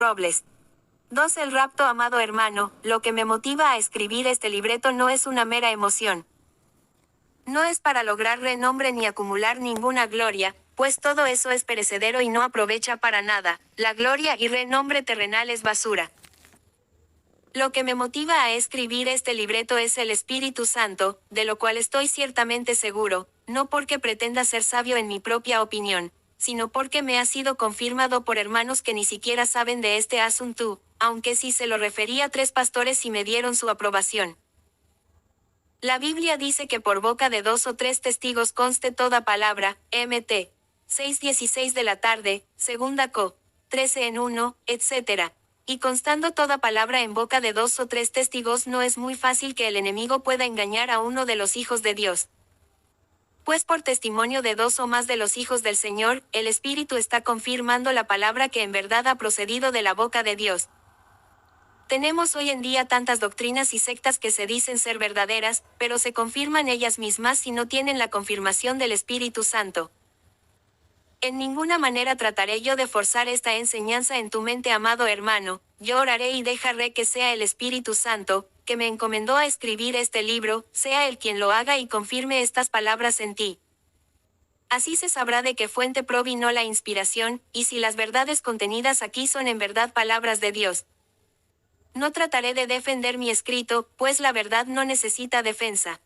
Robles. 2. El rapto. Amado hermano, lo que me motiva a escribir este libreto no es una mera emoción. No es para lograr renombre ni acumular ninguna gloria, pues todo eso es perecedero y no aprovecha para nada. La gloria y renombre terrenal es basura. Lo que me motiva a escribir este libreto es el Espíritu Santo, de lo cual estoy ciertamente seguro, no porque pretenda ser sabio en mi propia opinión, sino porque me ha sido confirmado por hermanos que ni siquiera saben de este asunto, aunque sí se lo referí a 3 pastores y me dieron su aprobación. La Biblia dice que por boca de 2 o 3 testigos conste toda palabra, Mt. 6:16 de la tarde, 2 Co. 13:1, etc. Y constando toda palabra en boca de 2 o 3 testigos, no es muy fácil que el enemigo pueda engañar a uno de los hijos de Dios. Pues por testimonio de 2 o más de los hijos del Señor, el Espíritu está confirmando la palabra que en verdad ha procedido de la boca de Dios. Tenemos hoy en día tantas doctrinas y sectas que se dicen ser verdaderas, pero se confirman ellas mismas y no tienen la confirmación del Espíritu Santo. En ninguna manera trataré yo de forzar esta enseñanza en tu mente, amado hermano. Yo oraré y dejaré que sea el Espíritu Santo, que me encomendó a escribir este libro, sea él quien lo haga y confirme estas palabras en ti. Así se sabrá de qué fuente provino la inspiración, y si las verdades contenidas aquí son en verdad palabras de Dios. No trataré de defender mi escrito, pues la verdad no necesita defensa.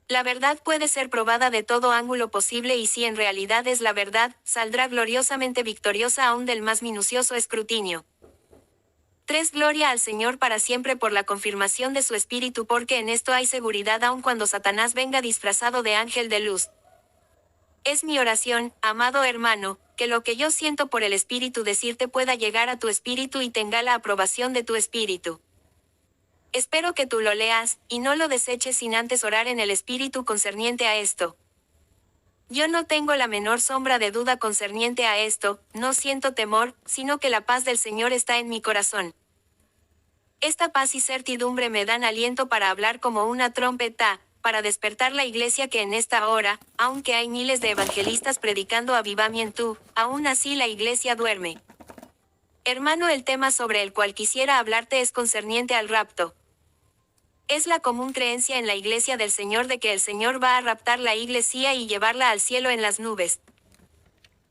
La verdad puede ser probada de todo ángulo posible y si en realidad es la verdad, saldrá gloriosamente victoriosa aún del más minucioso escrutinio. 3. Gloria al Señor para siempre por la confirmación de su Espíritu, porque en esto hay seguridad aun cuando Satanás venga disfrazado de ángel de luz. Es mi oración, amado hermano, que lo que yo siento por el Espíritu decirte pueda llegar a tu espíritu y tenga la aprobación de tu espíritu. Espero que tú lo leas, y no lo deseches sin antes orar en el Espíritu concerniente a esto. Yo no tengo la menor sombra de duda concerniente a esto, no siento temor, sino que la paz del Señor está en mi corazón. Esta paz y certidumbre me dan aliento para hablar como una trompeta, para despertar la iglesia que en esta hora, aunque hay miles de evangelistas predicando avivamiento, aún así la iglesia duerme. Hermano, el tema sobre el cual quisiera hablarte es concerniente al rapto. Es la común creencia en la iglesia del Señor de que el Señor va a raptar la iglesia y llevarla al cielo en las nubes.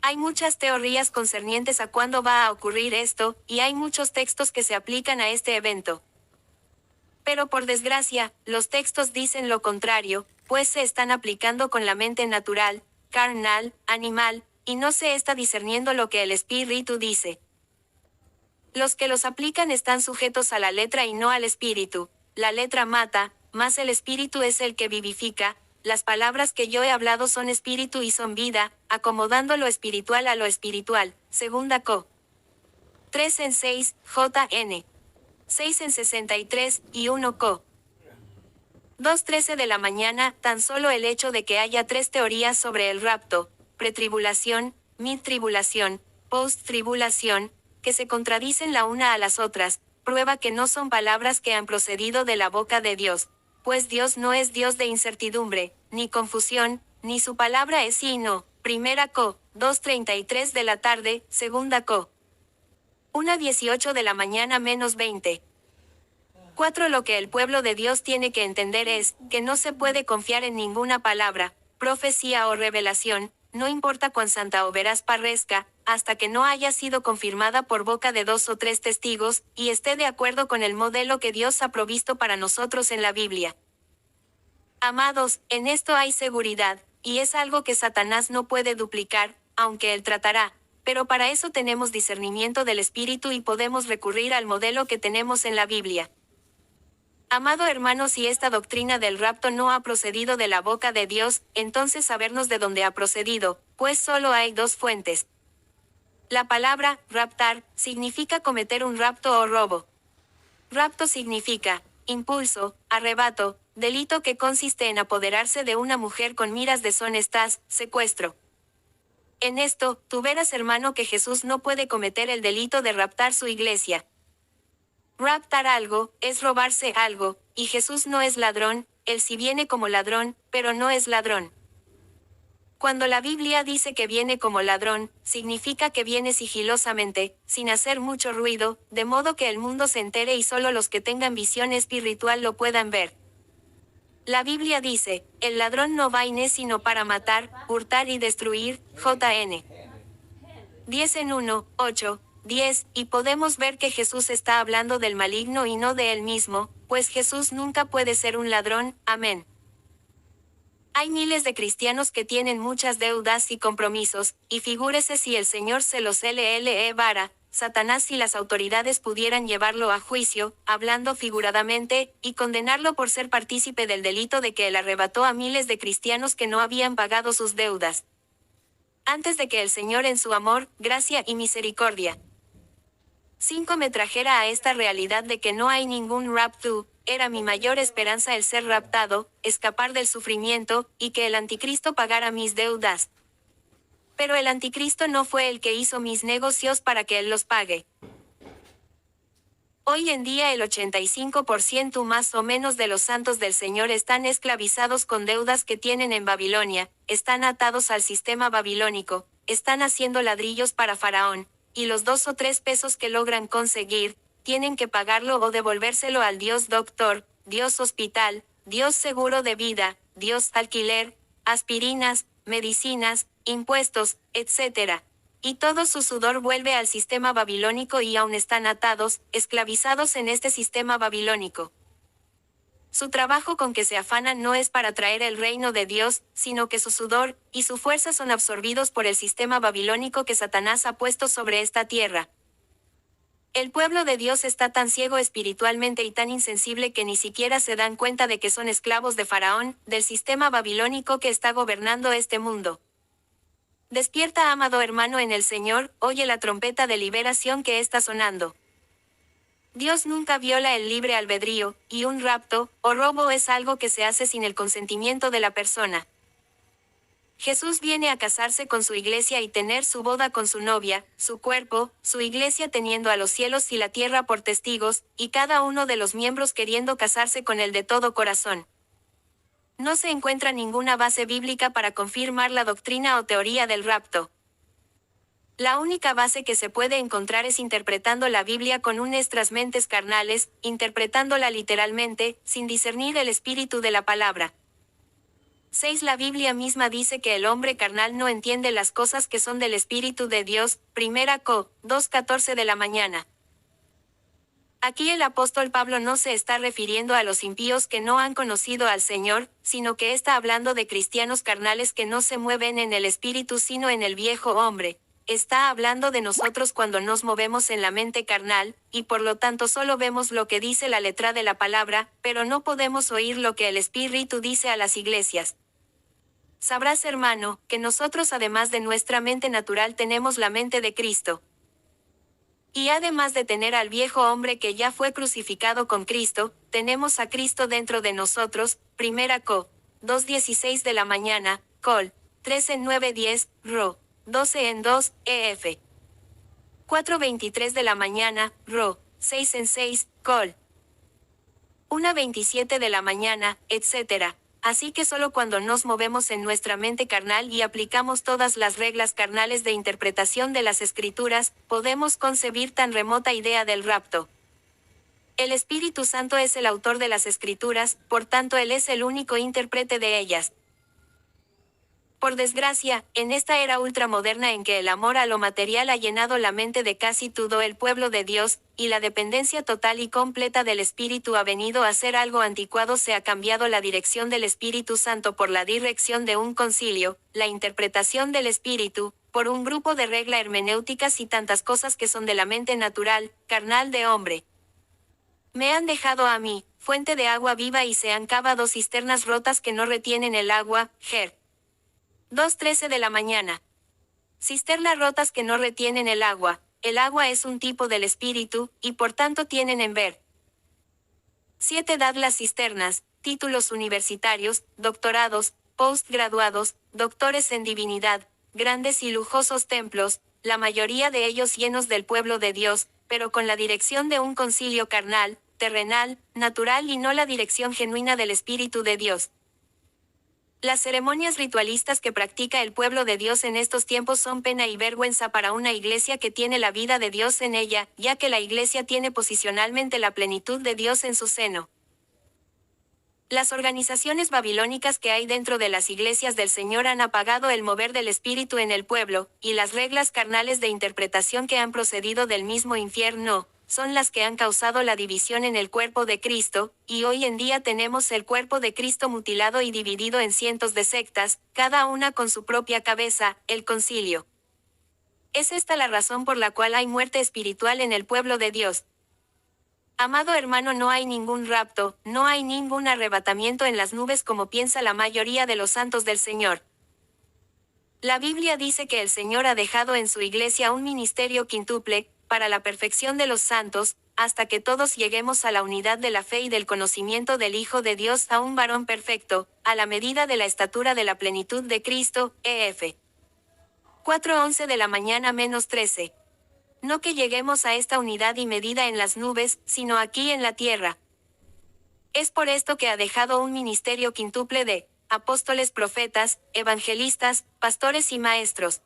Hay muchas teorías concernientes a cuándo va a ocurrir esto, y hay muchos textos que se aplican a este evento. Pero por desgracia, los textos dicen lo contrario, pues se están aplicando con la mente natural, carnal, animal, y no se está discerniendo lo que el Espíritu dice. Los que los aplican están sujetos a la letra y no al Espíritu. La letra mata, mas el Espíritu es el que vivifica. Las palabras que yo he hablado son espíritu y son vida, acomodando lo espiritual a lo espiritual. 2 Co. 3 en 6, JN. 6 en 63, y 1 Co. 2:13 de la mañana. Tan solo el hecho de que haya 3 teorías sobre el rapto, pretribulación, midtribulación, posttribulación, que se contradicen la una a las otras, prueba que no son palabras que han procedido de la boca de Dios, pues Dios no es Dios de incertidumbre, ni confusión, ni su palabra es sí y no. 1 Co. 2:33 de la tarde, 2 Co. 1:18 de la mañana menos 20. 4. Lo que el pueblo de Dios tiene que entender es, que no se puede confiar en ninguna palabra, profecía o revelación, no importa cuán santa o veraz parezca, hasta que no haya sido confirmada por boca de 2 o 3 testigos, y esté de acuerdo con el modelo que Dios ha provisto para nosotros en la Biblia. Amados, en esto hay seguridad, y es algo que Satanás no puede duplicar, aunque él tratará, pero para eso tenemos discernimiento del Espíritu y podemos recurrir al modelo que tenemos en la Biblia. Amado hermano, si esta doctrina del rapto no ha procedido de la boca de Dios, entonces sabernos de dónde ha procedido, pues solo hay 2 fuentes. La palabra, raptar, significa cometer un rapto o robo. Rapto significa, impulso, arrebato, delito que consiste en apoderarse de una mujer con miras deshonestas, secuestro. En esto, tú verás, hermano, que Jesús no puede cometer el delito de raptar su iglesia. Raptar algo, es robarse algo, y Jesús no es ladrón, él sí viene como ladrón, pero no es ladrón. Cuando la Biblia dice que viene como ladrón, significa que viene sigilosamente, sin hacer mucho ruido, de modo que el mundo se entere y solo los que tengan visión espiritual lo puedan ver. La Biblia dice, el ladrón no viene sino para matar, hurtar y destruir, J.N. 10 en 1, 8, 10, y podemos ver que Jesús está hablando del maligno y no de él mismo, pues Jesús nunca puede ser un ladrón, amén. Hay miles de cristianos que tienen muchas deudas y compromisos, y figúrese si el Señor se los llevara, Satanás y las autoridades pudieran llevarlo a juicio, hablando figuradamente, y condenarlo por ser partícipe del delito de que él arrebató a miles de cristianos que no habían pagado sus deudas. Antes de que el Señor en su amor, gracia y misericordia 5 me trajera a esta realidad de que no hay ningún rapto, era mi mayor esperanza el ser raptado, escapar del sufrimiento, y que el anticristo pagara mis deudas. Pero el anticristo no fue el que hizo mis negocios para que él los pague. Hoy en día el 85% más o menos de los santos del Señor están esclavizados con deudas que tienen en Babilonia, están atados al sistema babilónico, están haciendo ladrillos para Faraón, y los 2 o 3 pesos que logran conseguir, tienen que pagarlo o devolvérselo al Dios doctor, Dios hospital, Dios seguro de vida, Dios alquiler, aspirinas, medicinas, impuestos, etc. Y todo su sudor vuelve al sistema babilónico y aún están atados, esclavizados en este sistema babilónico. Su trabajo con que se afanan no es para traer el reino de Dios, sino que su sudor y su fuerza son absorbidos por el sistema babilónico que Satanás ha puesto sobre esta tierra. El pueblo de Dios está tan ciego espiritualmente y tan insensible que ni siquiera se dan cuenta de que son esclavos de Faraón, del sistema babilónico que está gobernando este mundo. Despierta, amado hermano en el Señor, oye la trompeta de liberación que está sonando. Dios nunca viola el libre albedrío, y un rapto, o robo es algo que se hace sin el consentimiento de la persona. Jesús viene a casarse con su iglesia y tener su boda con su novia, su cuerpo, su iglesia teniendo a los cielos y la tierra por testigos, y cada uno de los miembros queriendo casarse con él de todo corazón. No se encuentra ninguna base bíblica para confirmar la doctrina o teoría del rapto. La única base que se puede encontrar es interpretando la Biblia con nuestras mentes carnales, interpretándola literalmente, sin discernir el espíritu de la palabra. 6. La Biblia misma dice que el hombre carnal no entiende las cosas que son del Espíritu de Dios, 1 Co. 2:14 de la mañana. Aquí el apóstol Pablo no se está refiriendo a los impíos que no han conocido al Señor, sino que está hablando de cristianos carnales que no se mueven en el Espíritu sino en el viejo hombre. Está hablando de nosotros cuando nos movemos en la mente carnal, y por lo tanto solo vemos lo que dice la letra de la palabra, pero no podemos oír lo que el Espíritu dice a las iglesias. Sabrás, hermano, que nosotros además de nuestra mente natural tenemos la mente de Cristo. Y además de tener al viejo hombre que ya fue crucificado con Cristo, tenemos a Cristo dentro de nosotros, 1 Co. 2:16 de la mañana, Col. 3 en 9:10, Ro. 12 en 2, EF. 4:23 de la mañana, Ro. 6 en 6, Col. 1:27 de la mañana, etc. Así que solo cuando nos movemos en nuestra mente carnal y aplicamos todas las reglas carnales de interpretación de las Escrituras, podemos concebir tan remota idea del rapto. El Espíritu Santo es el autor de las Escrituras, por tanto Él es el único intérprete de ellas. Por desgracia, en esta era ultramoderna en que el amor a lo material ha llenado la mente de casi todo el pueblo de Dios, y la dependencia total y completa del Espíritu ha venido a ser algo anticuado, se ha cambiado la dirección del Espíritu Santo por la dirección de un concilio, la interpretación del Espíritu, por un grupo de reglas hermenéuticas y tantas cosas que son de la mente natural, carnal de hombre. Me han dejado a mí, fuente de agua viva y se han cavado cisternas rotas que no retienen el agua, Ger. 2:13 de la mañana. Cisternas rotas que no retienen el agua es un tipo del espíritu, y por tanto tienen en ver. 7. Dad las cisternas, títulos universitarios, doctorados, postgraduados, doctores en divinidad, grandes y lujosos templos, la mayoría de ellos llenos del pueblo de Dios, pero con la dirección de un concilio carnal, terrenal, natural y no la dirección genuina del Espíritu de Dios. Las ceremonias ritualistas que practica el pueblo de Dios en estos tiempos son pena y vergüenza para una iglesia que tiene la vida de Dios en ella, ya que la iglesia tiene posicionalmente la plenitud de Dios en su seno. Las organizaciones babilónicas que hay dentro de las iglesias del Señor han apagado el mover del Espíritu en el pueblo, y las reglas carnales de interpretación que han procedido del mismo infierno, son las que han causado la división en el cuerpo de Cristo, y hoy en día tenemos el cuerpo de Cristo mutilado y dividido en cientos de sectas, cada una con su propia cabeza, el concilio. Es esta la razón por la cual hay muerte espiritual en el pueblo de Dios. Amado hermano, no hay ningún rapto, no hay ningún arrebatamiento en las nubes como piensa la mayoría de los santos del Señor. La Biblia dice que el Señor ha dejado en su iglesia un ministerio quíntuple, para la perfección de los santos, hasta que todos lleguemos a la unidad de la fe y del conocimiento del Hijo de Dios, a un varón perfecto, a la medida de la estatura de la plenitud de Cristo, ef. 4:11 de la mañana -13. No que lleguemos a esta unidad y medida en las nubes, sino aquí en la tierra. Es por esto que ha dejado un ministerio quíntuple de apóstoles, profetas, evangelistas, pastores y maestros.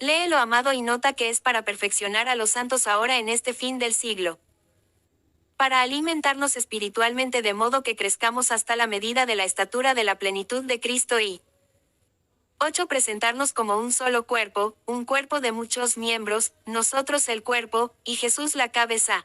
Léelo, amado, y nota que es para perfeccionar a los santos ahora en este fin del siglo. Para alimentarnos espiritualmente de modo que crezcamos hasta la medida de la estatura de la plenitud de Cristo y 8. Presentarnos como un solo cuerpo, un cuerpo de muchos miembros, nosotros el cuerpo, y Jesús la cabeza.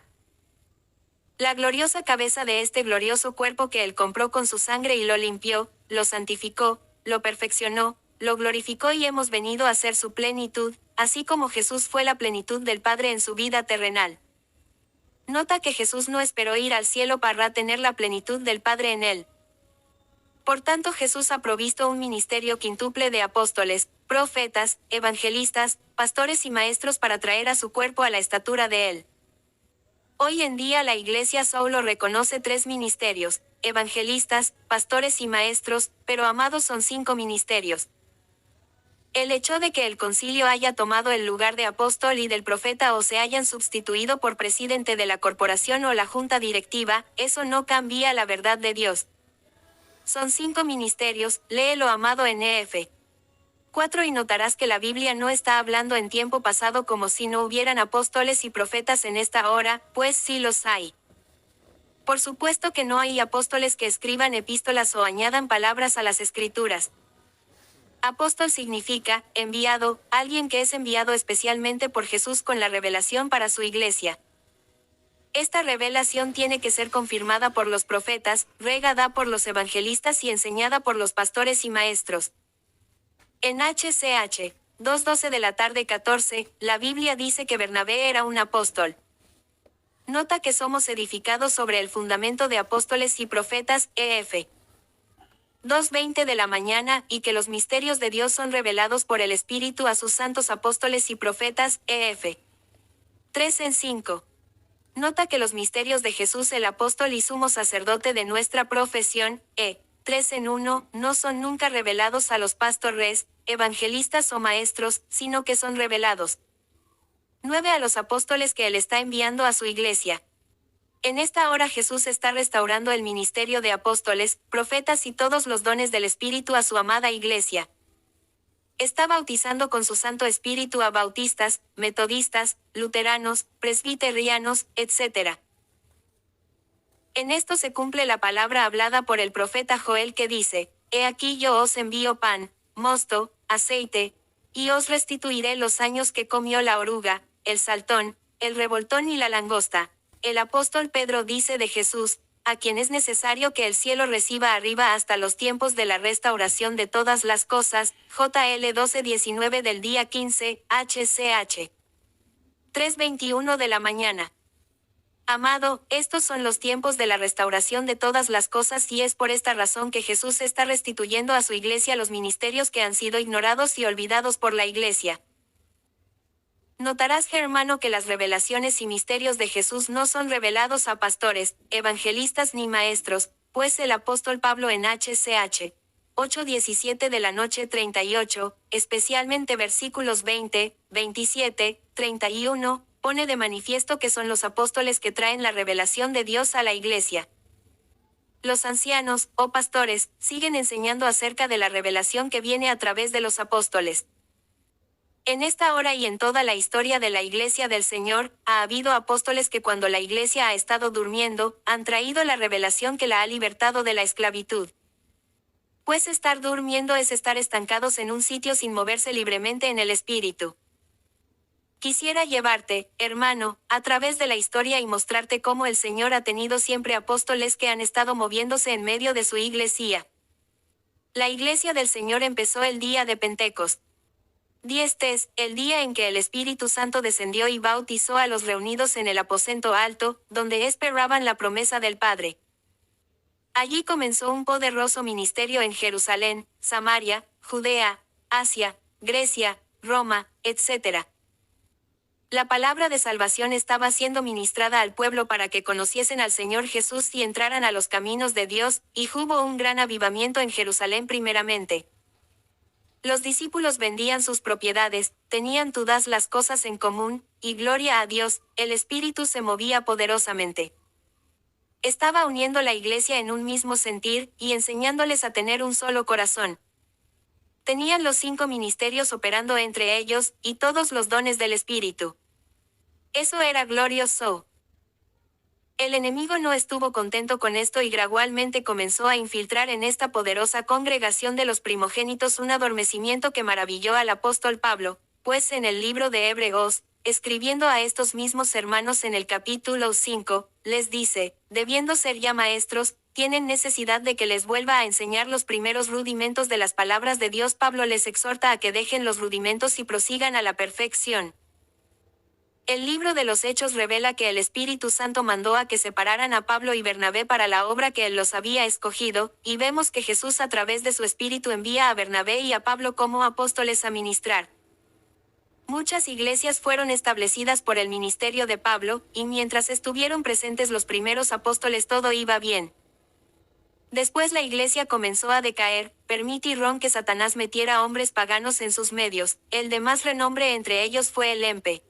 La gloriosa cabeza de este glorioso cuerpo que Él compró con su sangre y lo limpió, lo santificó, lo perfeccionó, lo glorificó y hemos venido a ser su plenitud, así como Jesús fue la plenitud del Padre en su vida terrenal. Nota que Jesús no esperó ir al cielo para tener la plenitud del Padre en él. Por tanto, Jesús ha provisto un ministerio quíntuple de apóstoles, profetas, evangelistas, pastores y maestros para traer a su cuerpo a la estatura de él. Hoy en día la Iglesia solo reconoce 3 ministerios, evangelistas, pastores y maestros, pero amados, son 5 ministerios. El hecho de que el concilio haya tomado el lugar de apóstol y del profeta o se hayan sustituido por presidente de la corporación o la junta directiva, eso no cambia la verdad de Dios. Son 5 ministerios, léelo, amado, en ef. 4. Y notarás que la Biblia no está hablando en tiempo pasado como si no hubieran apóstoles y profetas en esta hora, pues sí los hay. Por supuesto que no hay apóstoles que escriban epístolas o añadan palabras a las escrituras. Apóstol significa enviado, alguien que es enviado especialmente por Jesús con la revelación para su iglesia. Esta revelación tiene que ser confirmada por los profetas, regada por los evangelistas y enseñada por los pastores y maestros. En HCH 2:12 de la tarde 14, la Biblia dice que Bernabé era un apóstol. Nota que somos edificados sobre el fundamento de apóstoles y profetas, ef. 2:20 de la mañana, y que los misterios de Dios son revelados por el Espíritu a sus santos apóstoles y profetas, ef. 3:5. Nota que los misterios de Jesús el apóstol y sumo sacerdote de nuestra profesión, 3:1, no son nunca revelados a los pastores, evangelistas o maestros, sino que son revelados 9 a los apóstoles que Él está enviando a su iglesia. En esta hora Jesús está restaurando el ministerio de apóstoles, profetas y todos los dones del Espíritu a su amada iglesia. Está bautizando con su Santo Espíritu a bautistas, metodistas, luteranos, presbiterianos, etc. En esto se cumple la palabra hablada por el profeta Joel que dice: He aquí yo os envío pan, mosto, aceite, y os restituiré los años que comió la oruga, el saltón, el revoltón y la langosta. El apóstol Pedro dice de Jesús, a quien es necesario que el cielo reciba arriba hasta los tiempos de la restauración de todas las cosas, JL 12:19 del día 15, HCH 3:21 de la mañana. Amado, estos son los tiempos de la restauración de todas las cosas y es por esta razón que Jesús está restituyendo a su iglesia los ministerios que han sido ignorados y olvidados por la iglesia. Notarás, hermano, que las revelaciones y misterios de Jesús no son revelados a pastores, evangelistas ni maestros, pues el apóstol Pablo en HCH 8:17 de la noche 38, especialmente versículos 20, 27, 31, pone de manifiesto que son los apóstoles que traen la revelación de Dios a la iglesia. Los ancianos, o pastores, siguen enseñando acerca de la revelación que viene a través de los apóstoles. En esta hora y en toda la historia de la Iglesia del Señor, ha habido apóstoles que cuando la Iglesia ha estado durmiendo, han traído la revelación que la ha libertado de la esclavitud. Pues estar durmiendo es estar estancados en un sitio sin moverse libremente en el espíritu. Quisiera llevarte, hermano, a través de la historia y mostrarte cómo el Señor ha tenido siempre apóstoles que han estado moviéndose en medio de su iglesia. La Iglesia del Señor empezó el día de Pentecostés. Diestes, el día en que el Espíritu Santo descendió y bautizó a los reunidos en el aposento alto, donde esperaban la promesa del Padre. Allí comenzó un poderoso ministerio en Jerusalén, Samaria, Judea, Asia, Grecia, Roma, etc. La palabra de salvación estaba siendo ministrada al pueblo para que conociesen al Señor Jesús y entraran a los caminos de Dios, y hubo un gran avivamiento en Jerusalén primeramente. Los discípulos vendían sus propiedades, tenían todas las cosas en común, y gloria a Dios, el Espíritu se movía poderosamente. Estaba uniendo la iglesia en un mismo sentir, y enseñándoles a tener un solo corazón. Tenían los 5 ministerios operando entre ellos, y todos los dones del Espíritu. Eso era glorioso. El enemigo no estuvo contento con esto y gradualmente comenzó a infiltrar en esta poderosa congregación de los primogénitos un adormecimiento que maravilló al apóstol Pablo, pues en el libro de Hebreos, escribiendo a estos mismos hermanos en el capítulo 5, les dice, debiendo ser ya maestros, tienen necesidad de que les vuelva a enseñar los primeros rudimentos de las palabras de Dios. Pablo les exhorta a que dejen los rudimentos y prosigan a la perfección. El libro de los Hechos revela que el Espíritu Santo mandó a que separaran a Pablo y Bernabé para la obra que él los había escogido, y vemos que Jesús a través de su Espíritu envía a Bernabé y a Pablo como apóstoles a ministrar. Muchas iglesias fueron establecidas por el ministerio de Pablo, y mientras estuvieron presentes los primeros apóstoles todo iba bien. Después la iglesia comenzó a decaer, permitieron que Satanás metiera hombres paganos en sus medios, el de más renombre entre ellos fue el emperador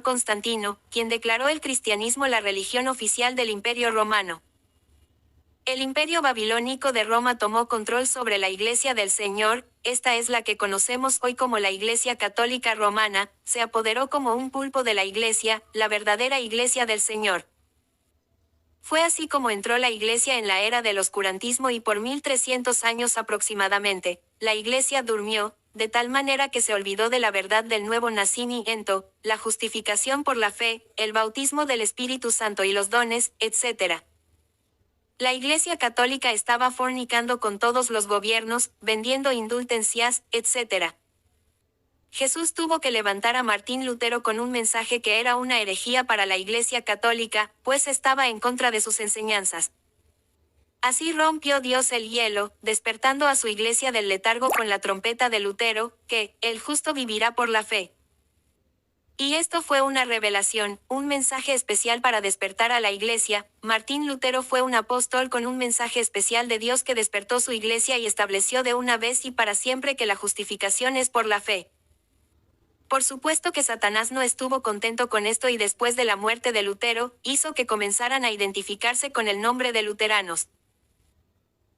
Constantino, quien declaró el cristianismo la religión oficial del Imperio Romano. El Imperio Babilónico de Roma tomó control sobre la Iglesia del Señor, esta es la que conocemos hoy como la Iglesia Católica Romana, se apoderó como un pulpo de la Iglesia, la verdadera Iglesia del Señor. Fue así como entró la Iglesia en la era del oscurantismo y por 1300 años aproximadamente, la Iglesia durmió, de tal manera que se olvidó de la verdad del nuevo nacimiento, la justificación por la fe, el bautismo del Espíritu Santo y los dones, etc. La Iglesia Católica estaba fornicando con todos los gobiernos, vendiendo indulgencias, etc. Jesús tuvo que levantar a Martín Lutero con un mensaje que era una herejía para la Iglesia Católica, pues estaba en contra de sus enseñanzas. Así rompió Dios el hielo, despertando a su iglesia del letargo con la trompeta de Lutero, que, el justo vivirá por la fe. Y esto fue una revelación, un mensaje especial para despertar a la iglesia. Martín Lutero fue un apóstol con un mensaje especial de Dios que despertó su iglesia y estableció de una vez y para siempre que la justificación es por la fe. Por supuesto que Satanás no estuvo contento con esto y después de la muerte de Lutero, hizo que comenzaran a identificarse con el nombre de luteranos.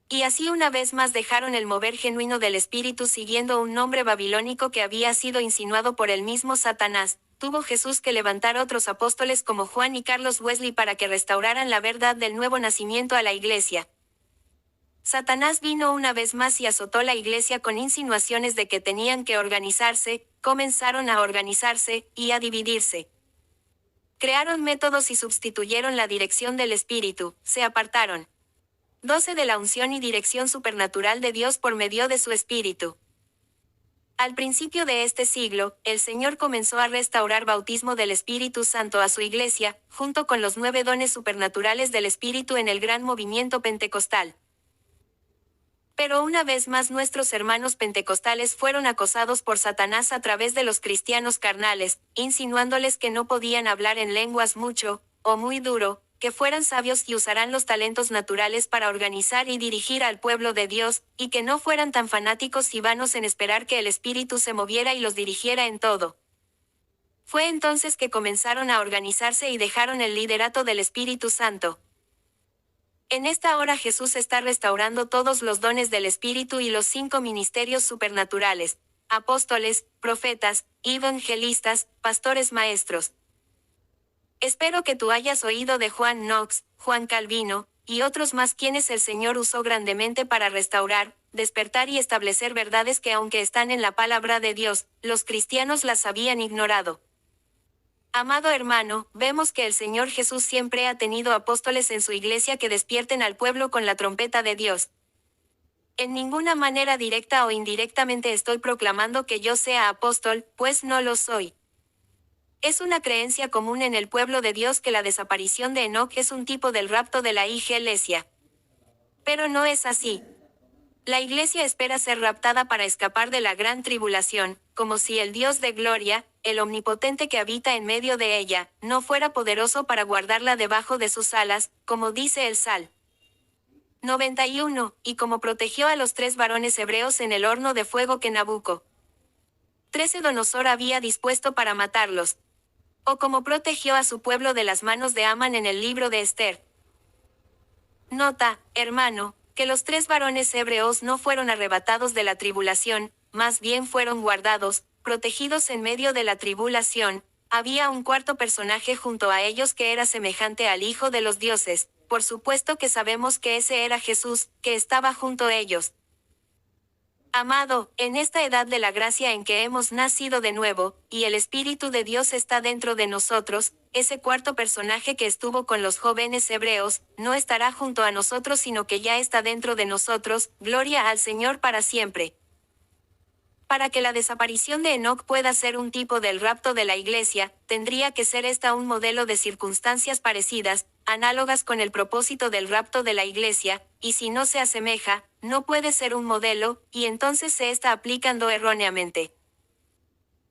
Y así una vez más dejaron el mover genuino del espíritu siguiendo un nombre babilónico que había sido insinuado por el mismo Satanás. Tuvo Jesús que levantar otros apóstoles como Juan y Carlos Wesley para que restauraran la verdad del nuevo nacimiento a la iglesia. Satanás vino una vez más y azotó la iglesia con insinuaciones de que tenían que organizarse, comenzaron a organizarse, y a dividirse. Crearon métodos y sustituyeron la dirección del espíritu, se apartaron. 12 de la unción y dirección supernatural de Dios por medio de su Espíritu. Al principio de este siglo, el Señor comenzó a restaurar bautismo del Espíritu Santo a su iglesia, junto con los 9 dones supernaturales del Espíritu en el gran movimiento pentecostal. Pero una vez más nuestros hermanos pentecostales fueron acosados por Satanás a través de los cristianos carnales, insinuándoles que no podían hablar en lenguas mucho, o muy duro, que fueran sabios y usarán los talentos naturales para organizar y dirigir al pueblo de Dios, y que no fueran tan fanáticos y vanos en esperar que el Espíritu se moviera y los dirigiera en todo. Fue entonces que comenzaron a organizarse y dejaron el liderato del Espíritu Santo. En esta hora Jesús está restaurando todos los dones del Espíritu y los 5 ministerios supernaturales: apóstoles, profetas, evangelistas, pastores maestros. Espero que tú hayas oído de Juan Knox, Juan Calvino, y otros más quienes el Señor usó grandemente para restaurar, despertar y establecer verdades que, aunque están en la palabra de Dios, los cristianos las habían ignorado. Amado hermano, vemos que el Señor Jesús siempre ha tenido apóstoles en su iglesia que despierten al pueblo con la trompeta de Dios. En ninguna manera directa o indirectamente estoy proclamando que yo sea apóstol, pues no lo soy. Es una creencia común en el pueblo de Dios que la desaparición de Enoc es un tipo del rapto de la iglesia. Pero no es así. La iglesia espera ser raptada para escapar de la gran tribulación, como si el Dios de gloria, el omnipotente que habita en medio de ella, no fuera poderoso para guardarla debajo de sus alas, como dice el Salmo 91, y como protegió a los 3 varones hebreos en el horno de fuego que Nabucodonosor había dispuesto para matarlos. O como protegió a su pueblo de las manos de Amán en el libro de Esther. Nota, hermano, que los 3 varones hebreos no fueron arrebatados de la tribulación, más bien fueron guardados, protegidos en medio de la tribulación. Había un cuarto personaje junto a ellos que era semejante al Hijo de los dioses. Por supuesto que sabemos que ese era Jesús, que estaba junto a ellos. Amado, en esta edad de la gracia en que hemos nacido de nuevo, y el Espíritu de Dios está dentro de nosotros, ese cuarto personaje que estuvo con los jóvenes hebreos, no estará junto a nosotros sino que ya está dentro de nosotros. Gloria al Señor para siempre. Para que la desaparición de Enoc pueda ser un tipo del rapto de la iglesia, tendría que ser esta un modelo de circunstancias parecidas, análogas con el propósito del rapto de la iglesia, y si no se asemeja, no puede ser un modelo, y entonces se está aplicando erróneamente.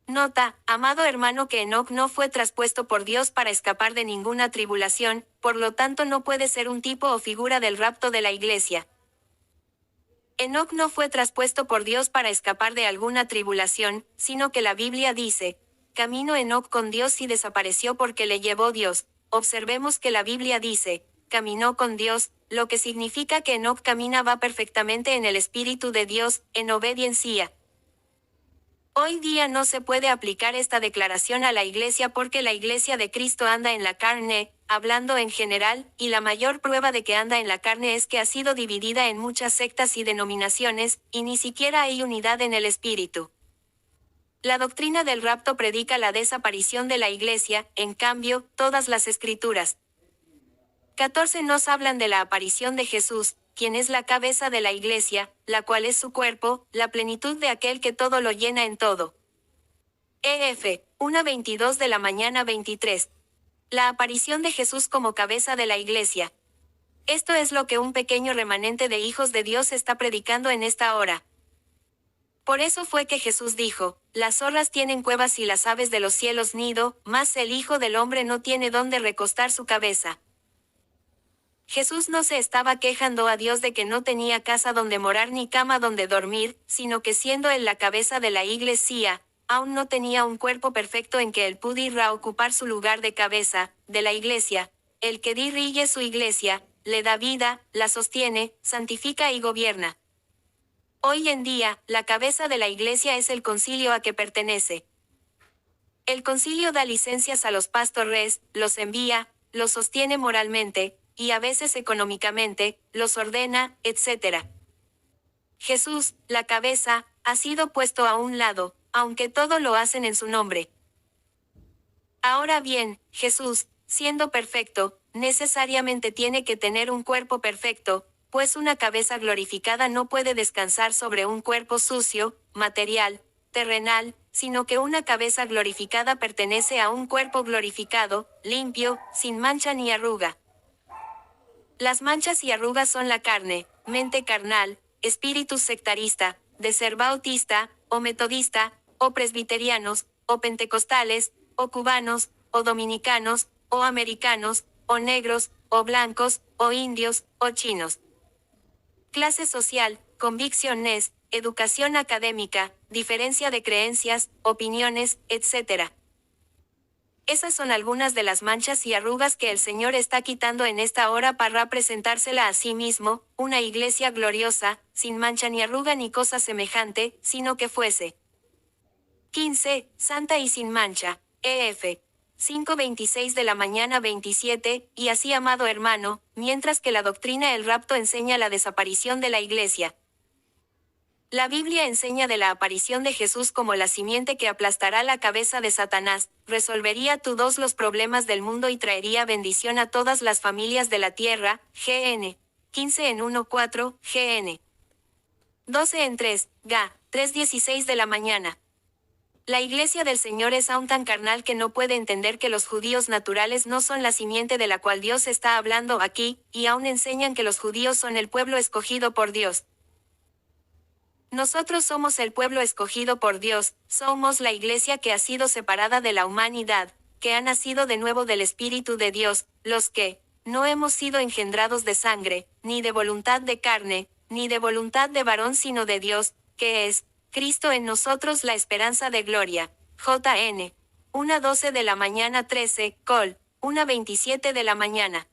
Nota, amado hermano, que Enoc no fue traspuesto por Dios para escapar de ninguna tribulación, por lo tanto no puede ser un tipo o figura del rapto de la iglesia. Enoc no fue traspuesto por Dios para escapar de alguna tribulación, sino que la Biblia dice, caminó Enoc con Dios y desapareció porque le llevó Dios. Observemos que la Biblia dice, caminó con Dios, lo que significa que Enoc caminaba perfectamente en el Espíritu de Dios, en obediencia. Hoy día no se puede aplicar esta declaración a la iglesia porque la iglesia de Cristo anda en la carne, hablando en general, y la mayor prueba de que anda en la carne es que ha sido dividida en muchas sectas y denominaciones, y ni siquiera hay unidad en el espíritu. La doctrina del rapto predica la desaparición de la iglesia, en cambio, todas las escrituras 14 nos hablan de la aparición de Jesús, quien es la cabeza de la iglesia, la cual es su cuerpo, la plenitud de aquel que todo lo llena en todo. EF, 1:22 de la mañana 23. La aparición de Jesús como cabeza de la iglesia. Esto es lo que un pequeño remanente de hijos de Dios está predicando en esta hora. Por eso fue que Jesús dijo, las zorras tienen cuevas y las aves de los cielos nido, mas el Hijo del Hombre no tiene dónde recostar su cabeza. Jesús no se estaba quejando a Dios de que no tenía casa donde morar ni cama donde dormir, sino que siendo él la cabeza de la iglesia, aún no tenía un cuerpo perfecto en que él pudiera ocupar su lugar de cabeza, de la iglesia. El que dirige su iglesia, le da vida, la sostiene, santifica y gobierna. Hoy en día, la cabeza de la iglesia es el concilio a que pertenece. El concilio da licencias a los pastores, los envía, los sostiene moralmente, y a veces económicamente, los ordena, etc. Jesús, la cabeza, ha sido puesto a un lado, aunque todo lo hacen en su nombre. Ahora bien, Jesús, siendo perfecto, necesariamente tiene que tener un cuerpo perfecto, pues una cabeza glorificada no puede descansar sobre un cuerpo sucio, material, terrenal, sino que una cabeza glorificada pertenece a un cuerpo glorificado, limpio, sin mancha ni arruga. Las manchas y arrugas son la carne, mente carnal, espíritu sectarista, de ser bautista, o metodista, o presbiterianos, o pentecostales, o cubanos, o dominicanos, o americanos, o negros, o blancos, o indios, o chinos. Clase social, convicciones, educación académica, diferencia de creencias, opiniones, etc. Esas son algunas de las manchas y arrugas que el Señor está quitando en esta hora para presentársela a sí mismo, una iglesia gloriosa, sin mancha ni arruga ni cosa semejante, sino que fuese 15, santa y sin mancha. EF. 5:26 de la mañana 27, y así amado hermano, mientras que la doctrina del rapto enseña la desaparición de la iglesia. La Biblia enseña de la aparición de Jesús como la simiente que aplastará la cabeza de Satanás, resolvería todos los problemas del mundo y traería bendición a todas las familias de la tierra, GN. 15 en 1:4, GN. 12 en 3, GA. 3:16 de la mañana. La iglesia del Señor es aún tan carnal que no puede entender que los judíos naturales no son la simiente de la cual Dios está hablando aquí, y aún enseñan que los judíos son el pueblo escogido por Dios. Nosotros somos el pueblo escogido por Dios, somos la iglesia que ha sido separada de la humanidad, que ha nacido de nuevo del Espíritu de Dios, los que no hemos sido engendrados de sangre, ni de voluntad de carne, ni de voluntad de varón sino de Dios, que es Cristo en nosotros la esperanza de gloria. JN. 1:12 de la mañana 13, Col. 1:27 de la mañana.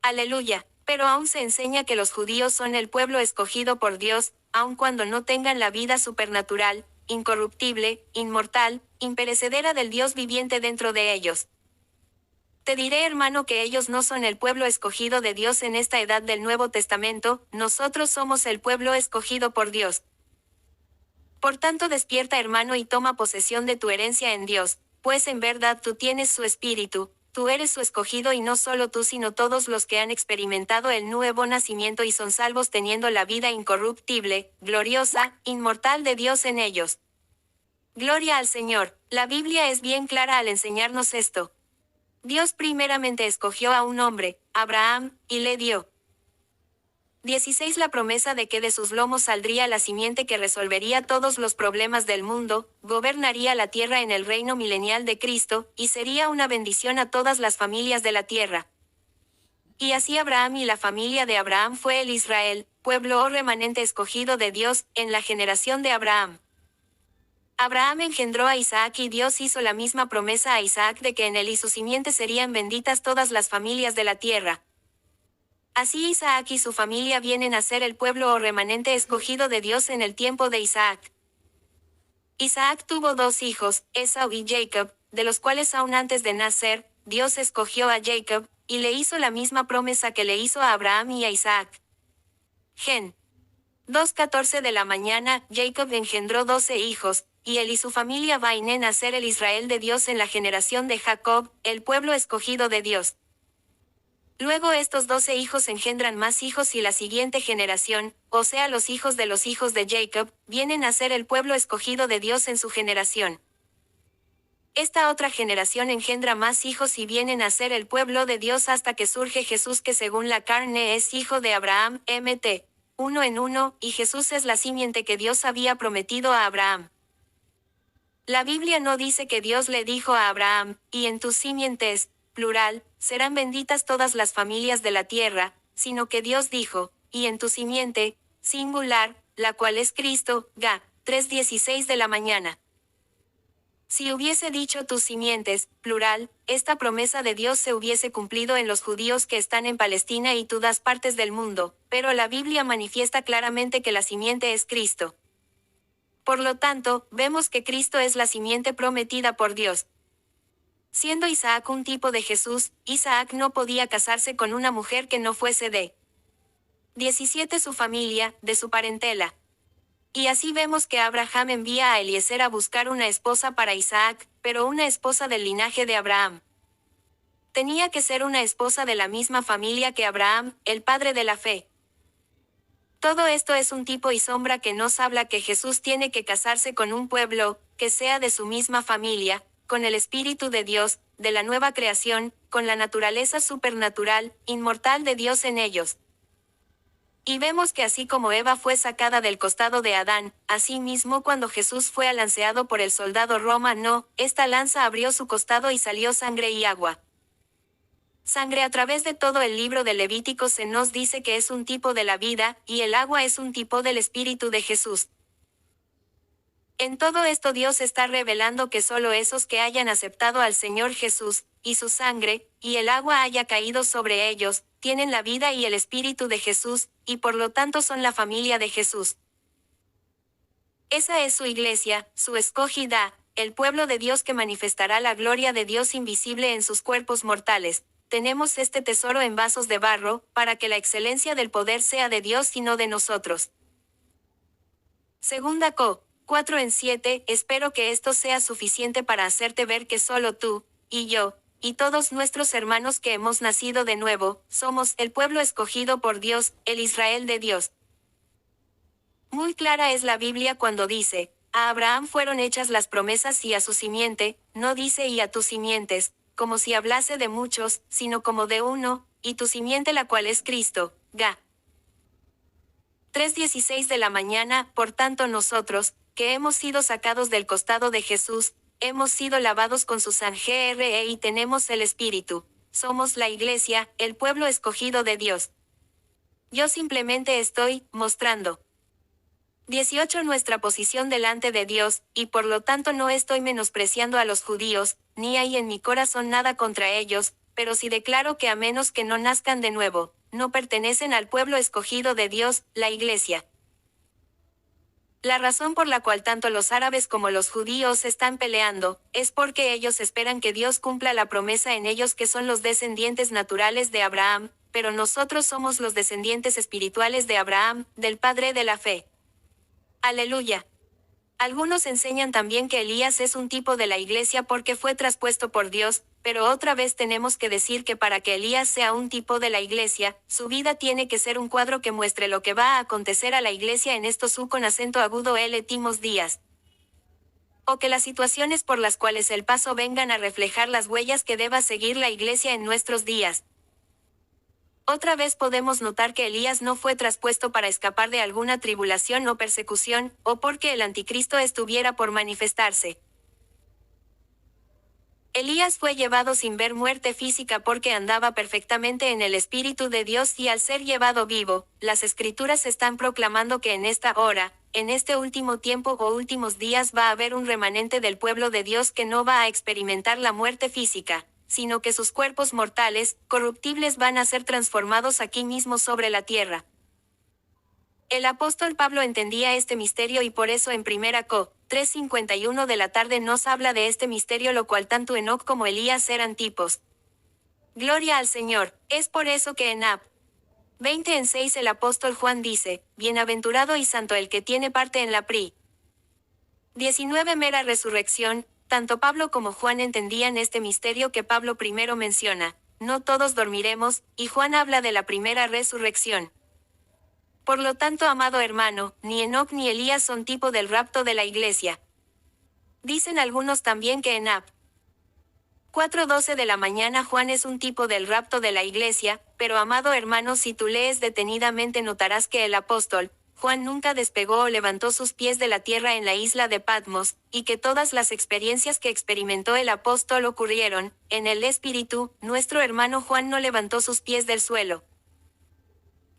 Aleluya. Pero aún se enseña que los judíos son el pueblo escogido por Dios, aun cuando no tengan la vida supernatural, incorruptible, inmortal, imperecedera del Dios viviente dentro de ellos. Te diré, hermano, que ellos no son el pueblo escogido de Dios en esta edad del Nuevo Testamento, nosotros somos el pueblo escogido por Dios. Por tanto, despierta, hermano, y toma posesión de tu herencia en Dios, pues en verdad tú tienes su espíritu. Tú eres su escogido y no solo tú sino todos los que han experimentado el nuevo nacimiento y son salvos teniendo la vida incorruptible, gloriosa, inmortal de Dios en ellos. Gloria al Señor. La Biblia es bien clara al enseñarnos esto. Dios primeramente escogió a un hombre, Abraham, y le dio 16 la promesa de que de sus lomos saldría la simiente que resolvería todos los problemas del mundo, gobernaría la tierra en el reino milenial de Cristo, y sería una bendición a todas las familias de la tierra. Y así Abraham y la familia de Abraham fue el Israel, pueblo o remanente escogido de Dios, en la generación de Abraham. Abraham engendró a Isaac y Dios hizo la misma promesa a Isaac de que en él y su simiente serían benditas todas las familias de la tierra. Así Isaac y su familia vienen a ser el pueblo o remanente escogido de Dios en el tiempo de Isaac. Isaac tuvo 2 hijos, Esau y Jacob, de los cuales aún antes de nacer, Dios escogió a Jacob, y le hizo la misma promesa que le hizo a Abraham y a Isaac. Gen. 2:14 de la mañana, Jacob engendró 12 hijos, y él y su familia vainen a ser el Israel de Dios en la generación de Jacob, el pueblo escogido de Dios. Luego estos 12 hijos engendran más hijos y la siguiente generación, o sea los hijos de Jacob, vienen a ser el pueblo escogido de Dios en su generación. Esta otra generación engendra más hijos y vienen a ser el pueblo de Dios hasta que surge Jesús, que según la carne es hijo de Abraham, Mt. 1 en 1, y Jesús es la simiente que Dios había prometido a Abraham. La Biblia no dice que Dios le dijo a Abraham, y en tus simientes, plural, serán benditas todas las familias de la tierra, sino que Dios dijo, y en tu simiente, singular, la cual es Cristo, Ga. 3:16 de la mañana. Si hubiese dicho tus simientes, plural, esta promesa de Dios se hubiese cumplido en los judíos que están en Palestina y todas partes del mundo, pero la Biblia manifiesta claramente que la simiente es Cristo. Por lo tanto, vemos que Cristo es la simiente prometida por Dios. Siendo Isaac un tipo de Jesús, Isaac no podía casarse con una mujer que no fuese de 17 su familia, de su parentela. Y así vemos que Abraham envía a Eliezer a buscar una esposa para Isaac, pero una esposa del linaje de Abraham. Tenía que ser una esposa de la misma familia que Abraham, el padre de la fe. Todo esto es un tipo y sombra que nos habla que Jesús tiene que casarse con un pueblo, que sea de su misma familia, con el Espíritu de Dios, de la nueva creación, con la naturaleza supernatural, inmortal de Dios en ellos. Y vemos que así como Eva fue sacada del costado de Adán, asimismo cuando Jesús fue alanceado por el soldado romano, esta lanza abrió su costado y salió sangre y agua. Sangre. A través de todo el libro de Levítico se nos dice que es un tipo de la vida, y el agua es un tipo del Espíritu de Jesús. En todo esto Dios está revelando que solo esos que hayan aceptado al Señor Jesús, y su sangre, y el agua haya caído sobre ellos, tienen la vida y el Espíritu de Jesús, y por lo tanto son la familia de Jesús. Esa es su iglesia, su escogida, el pueblo de Dios que manifestará la gloria de Dios invisible en sus cuerpos mortales. Tenemos este tesoro en vasos de barro, para que la excelencia del poder sea de Dios y no de nosotros. Segunda Co. 4:7, espero que esto sea suficiente para hacerte ver que solo tú, y yo, y todos nuestros hermanos que hemos nacido de nuevo, somos el pueblo escogido por Dios, el Israel de Dios. Muy clara es la Biblia cuando dice, a Abraham fueron hechas las promesas y a su simiente, no dice y a tus simientes, como si hablase de muchos, sino como de uno, y tu simiente la cual es Cristo. Ga. 3:16 de la mañana, por tanto nosotros, que hemos sido sacados del costado de Jesús, hemos sido lavados con su sangre y tenemos el Espíritu. Somos la iglesia, el pueblo escogido de Dios. Yo simplemente estoy mostrando 18 nuestra posición delante de Dios, y por lo tanto no estoy menospreciando a los judíos, ni hay en mi corazón nada contra ellos, pero sí declaro que a menos que no nazcan de nuevo, no pertenecen al pueblo escogido de Dios, la iglesia. La razón por la cual tanto los árabes como los judíos están peleando, es porque ellos esperan que Dios cumpla la promesa en ellos que son los descendientes naturales de Abraham, pero nosotros somos los descendientes espirituales de Abraham, del Padre de la fe. Aleluya. Algunos enseñan también que Elías es un tipo de la iglesia porque fue traspuesto por Dios, pero otra vez tenemos que decir que para que Elías sea un tipo de la iglesia, su vida tiene que ser un cuadro que muestre lo que va a acontecer a la iglesia en estos con acento agudo timos días. O que las situaciones por las cuales el paso vengan a reflejar las huellas que deba seguir la iglesia en nuestros días. Otra vez podemos notar que Elías no fue traspuesto para escapar de alguna tribulación o persecución, o porque el anticristo estuviera por manifestarse. Elías fue llevado sin ver muerte física porque andaba perfectamente en el Espíritu de Dios y al ser llevado vivo, las Escrituras están proclamando que en esta hora, en este último tiempo o últimos días va a haber un remanente del pueblo de Dios que no va a experimentar la muerte física, sino que sus cuerpos mortales, corruptibles van a ser transformados aquí mismo sobre la tierra. El apóstol Pablo entendía este misterio y por eso en 1 Co. 3:51 de la tarde nos habla de este misterio, lo cual tanto Enoc como Elías eran tipos. Gloria al Señor, es por eso que en Ab 20:6 el apóstol Juan dice, bienaventurado y santo el que tiene parte en la pri. 19 mera resurrección. Tanto Pablo como Juan entendían este misterio que Pablo primero menciona, no todos dormiremos, y Juan habla de la primera resurrección. Por lo tanto, amado hermano, ni Enoc ni Elías son tipo del rapto de la iglesia. Dicen algunos también que en Ab 4:12 de la mañana Juan es un tipo del rapto de la iglesia, pero amado hermano, si tú lees detenidamente notarás que el apóstol Juan nunca despegó o levantó sus pies de la tierra en la isla de Patmos, y que todas las experiencias que experimentó el apóstol ocurrieron en el Espíritu. Nuestro hermano Juan no levantó sus pies del suelo.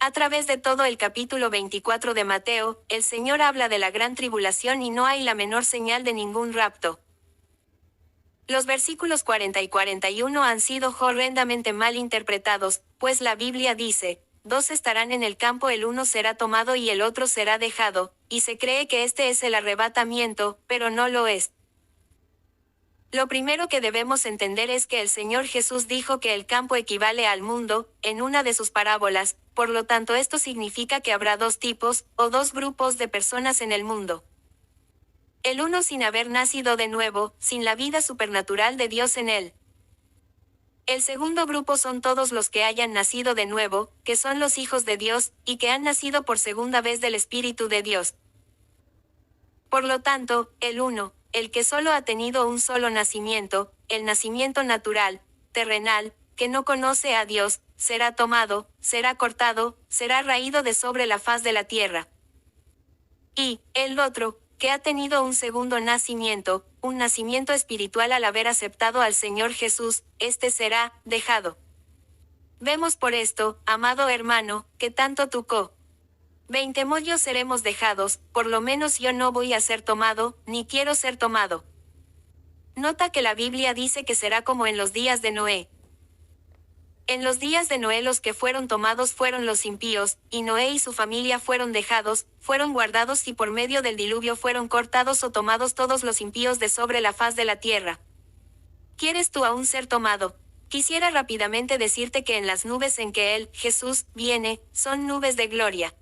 A través de todo el capítulo 24 de Mateo, el Señor habla de la gran tribulación y no hay la menor señal de ningún rapto. Los versículos 40 y 41 han sido horrendamente mal interpretados, pues la Biblia dice, 2 estarán en el campo, el uno será tomado y el otro será dejado, y se cree que este es el arrebatamiento, pero no lo es. Lo primero que debemos entender es que el Señor Jesús dijo que el campo equivale al mundo, en una de sus parábolas, por lo tanto esto significa que habrá dos tipos, o dos grupos de personas en el mundo. El uno sin haber nacido de nuevo, sin la vida supernatural de Dios en él. El segundo grupo son todos los que hayan nacido de nuevo, que son los hijos de Dios, y que han nacido por segunda vez del Espíritu de Dios. Por lo tanto, el uno, el que solo ha tenido un solo nacimiento, el nacimiento natural, terrenal, que no conoce a Dios, será tomado, será cortado, será raído de sobre la faz de la tierra. Y, el otro, que ha tenido un segundo nacimiento, un nacimiento espiritual al haber aceptado al Señor Jesús, este será dejado. Vemos por esto, amado hermano, que tanto tu Co. 20 mollos seremos dejados, por lo menos yo no voy a ser tomado, ni quiero ser tomado. Nota que la Biblia dice que será como en los días de Noé. En los días de Noé los que fueron tomados fueron los impíos, y Noé y su familia fueron dejados, fueron guardados y por medio del diluvio fueron cortados o tomados todos los impíos de sobre la faz de la tierra. ¿Quieres tú aún ser tomado? Quisiera rápidamente decirte que en las nubes en que Él, Jesús, viene, son nubes de gloria.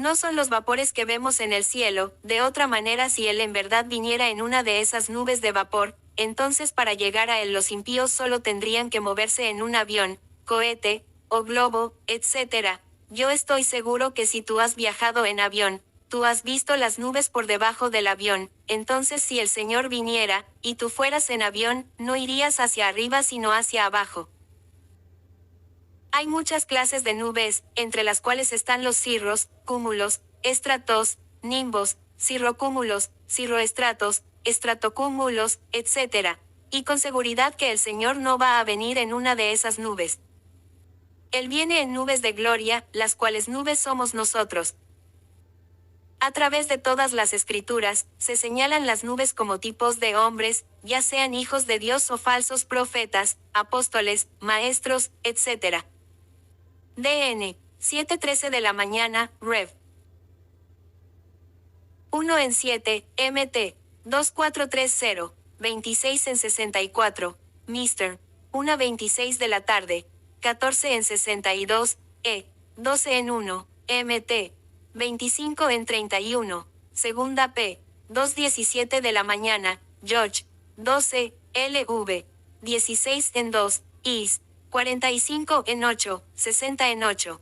No son los vapores que vemos en el cielo, de otra manera si Él en verdad viniera en una de esas nubes de vapor, entonces para llegar a Él los impíos solo tendrían que moverse en un avión, cohete, o globo, etc. Yo estoy seguro que si tú has viajado en avión, tú has visto las nubes por debajo del avión, entonces si el Señor viniera, y tú fueras en avión, no irías hacia arriba sino hacia abajo. Hay muchas clases de nubes, entre las cuales están los cirros, cúmulos, estratos, nimbos, cirrocúmulos, cirroestratos, estratocúmulos, etc. Y con seguridad que el Señor no va a venir en una de esas nubes. Él viene en nubes de gloria, las cuales nubes somos nosotros. A través de todas las escrituras, se señalan las nubes como tipos de hombres, ya sean hijos de Dios o falsos profetas, apóstoles, maestros, etc. DN 7:13 de la mañana, Rev. 1 en 7, MT 2430, 26 en 64, Mr. 1:26 de la tarde, 14 en 62, 12 en 1, MT 25 en 31, segunda P 2:17 de la mañana, George 12, LV 16 en 2, Is 45 en 8, 60 en 8.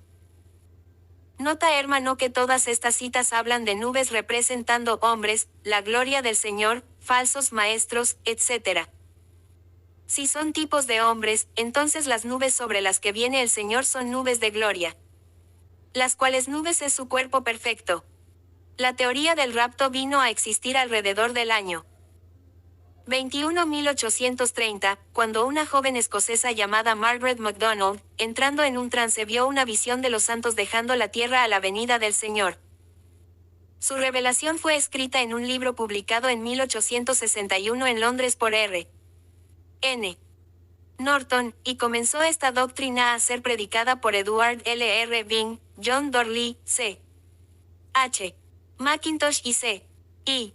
Nota hermano que todas estas citas hablan de nubes representando hombres, la gloria del Señor, falsos maestros, etc. Si son tipos de hombres, entonces las nubes sobre las que viene el Señor son nubes de gloria. Las cuales nubes es su cuerpo perfecto. La teoría del rapto vino a existir alrededor del año 21.830, cuando una joven escocesa llamada Margaret MacDonald, entrando en un trance vio una visión de los santos dejando la tierra a la venida del Señor. Su revelación fue escrita en un libro publicado en 1861 en Londres por R. N. Norton, y comenzó esta doctrina a ser predicada por Edward L. R. Byng, John Dorley, C. H. Mackintosh y C. I.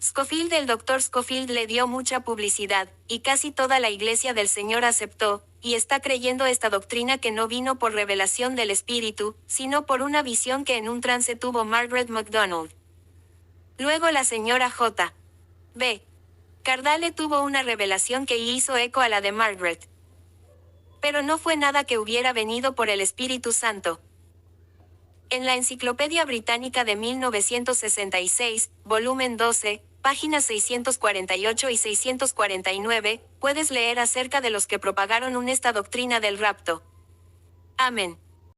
Scofield. El Dr. Scofield le dio mucha publicidad, y casi toda la Iglesia del Señor aceptó, y está creyendo esta doctrina que no vino por revelación del Espíritu, sino por una visión que en un trance tuvo Margaret MacDonald. Luego la señora J. B. Cardale tuvo una revelación que hizo eco a la de Margaret. Pero no fue nada que hubiera venido por el Espíritu Santo. En la Enciclopedia Británica de 1966, volumen 12, páginas 648 y 649, puedes leer acerca de los que propagaron esta doctrina del rapto. Amén.